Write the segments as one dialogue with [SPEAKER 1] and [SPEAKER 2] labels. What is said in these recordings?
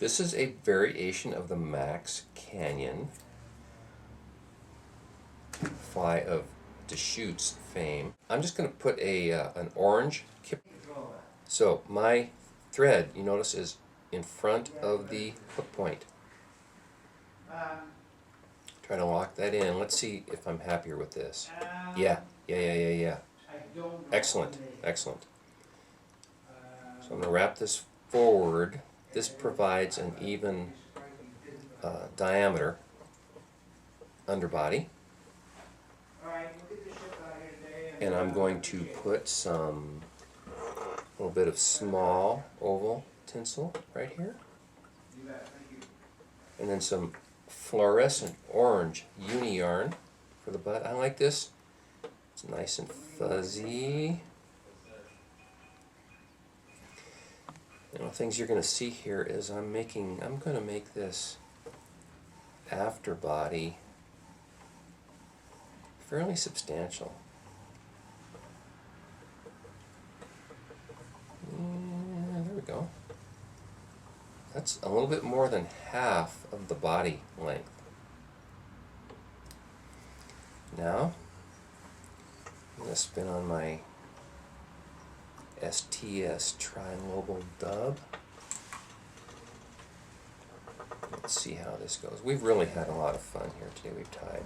[SPEAKER 1] This is a variation of the Mack's Canyon fly of Deschutes fame. I'm just going to put an orange kip. So my thread, you notice, is in front of the hook point. Try to lock that in. Let's see if I'm happier with this. Yeah. Excellent, excellent. So I'm going to wrap this forward. This provides an even diameter underbody. And I'm going to put some, a little bit of small oval tinsel right here. And then some fluorescent orange uni yarn for the butt. I like this. It's nice and fuzzy. One of the things you're going to see here is I'm going to make this after body fairly substantial. Yeah, there we go. That's a little bit more than half of the body length. Now, I'm going to spin on my STS tri-lobal dub. Let's see how this goes. We've really had a lot of fun here today. We've tied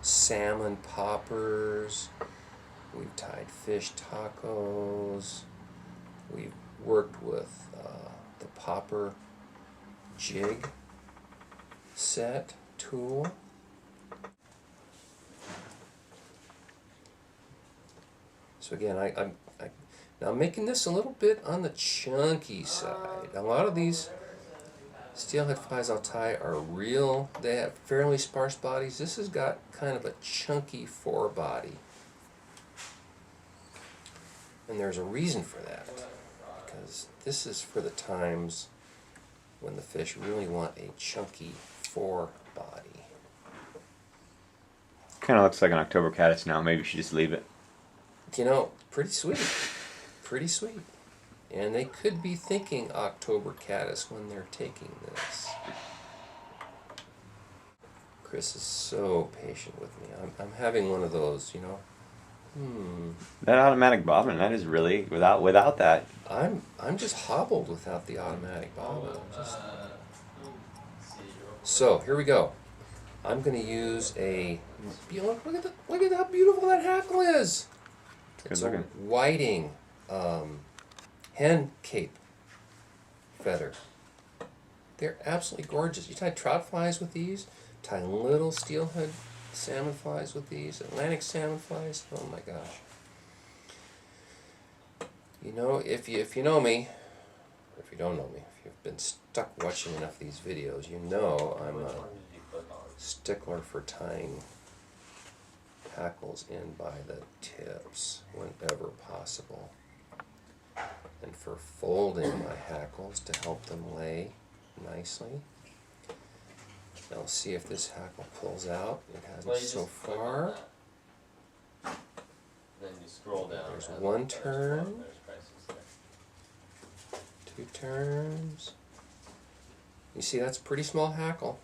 [SPEAKER 1] salmon poppers, we've tied fish tacos, we've worked with the popper jig set tool. So again, now I'm making this a little bit on the chunky side. A lot of these steelhead flies I'll tie are real, they have fairly sparse bodies. This has got kind of a chunky forebody. And there's a reason for that, because this is for the times when the fish really want a chunky forebody.
[SPEAKER 2] Kind of looks like an October caddis now. Maybe you should just leave it.
[SPEAKER 1] You know, pretty sweet. Pretty sweet. And they could be thinking October caddis when they're taking this. Chris is so patient with me. I'm having one of those, you know.
[SPEAKER 2] That automatic bobbin, that is really, without that.
[SPEAKER 1] I'm just hobbled without the automatic bobbin. So, here we go. I'm going to use a, look at how beautiful that hackle is. It's a whiting hen cape feather. They're absolutely gorgeous. You tie trout flies with these, tie little steelhead salmon flies with these, Atlantic salmon flies. Oh my gosh. You know, if you know me, or if you don't know me, if you've been stuck watching enough of these videos, you know I'm a stickler for tying hackles in by the tips whenever possible, and for folding my hackles to help them lay nicely. Now let's see if this hackle pulls out. It hasn't so far.
[SPEAKER 3] Then you scroll down.
[SPEAKER 1] There's one turn, two turns. You see, that's a pretty small hackle.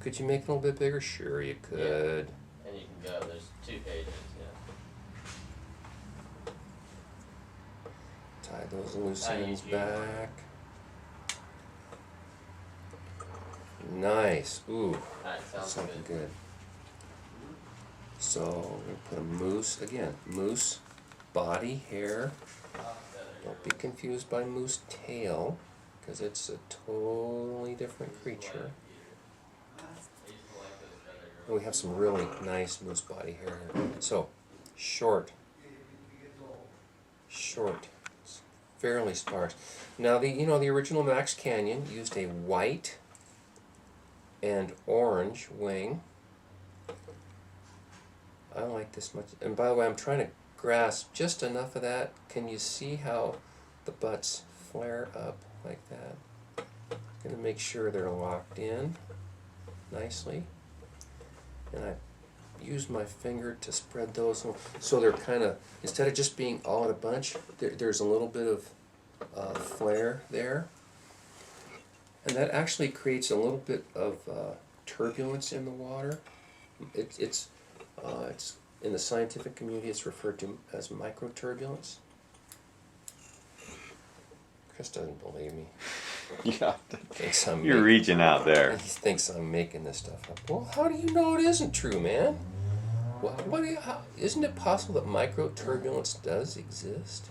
[SPEAKER 1] Could you make it a little bit bigger? Sure you could.
[SPEAKER 3] Yeah. And you can go, there's 2 pages, yeah.
[SPEAKER 1] Tie those loose ends back. Nice. Ooh,
[SPEAKER 3] Sounds
[SPEAKER 1] something good. So we're going to put a moose, again, moose body, hair. Don't be confused by moose tail, because it's a totally different creature. And we have some really nice moose body hair here. So, short. It's fairly sparse. Now, the original Mack's Canyon used a white and orange wing. I don't like this much. And by the way, I'm trying to grasp just enough of that. Can you see how the butts flare up like that? I'm going to make sure they're locked in nicely. And I use my finger to spread those so they're kind of, instead of just being all in a bunch, there's a little bit of flare there. And that actually creates a little bit of turbulence in the water. It's in the scientific community it's referred to as microturbulence. Chris doesn't believe me.
[SPEAKER 2] Yeah,
[SPEAKER 1] Thinks I'm
[SPEAKER 2] you're reaching out there.
[SPEAKER 1] He thinks I'm making this stuff up. Well, how do you know it isn't true, man? Well, isn't it possible that microturbulence does exist?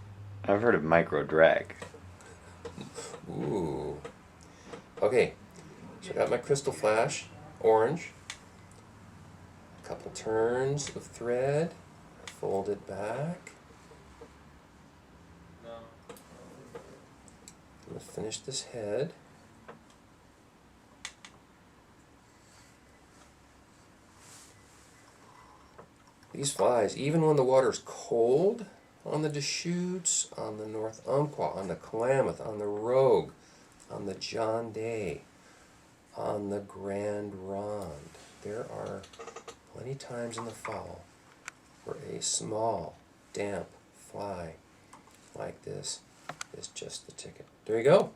[SPEAKER 2] I've heard of micro drag.
[SPEAKER 1] Ooh. Okay, so I got my crystal flash, orange. A couple turns of thread, fold it back. I'm going to finish this head. These flies, even when the water's cold, on the Deschutes, on the North Umpqua, on the Klamath, on the Rogue, on the John Day, on the Grand Ronde, there are plenty times in the fall where a small, damp fly like this is just the ticket. There you go.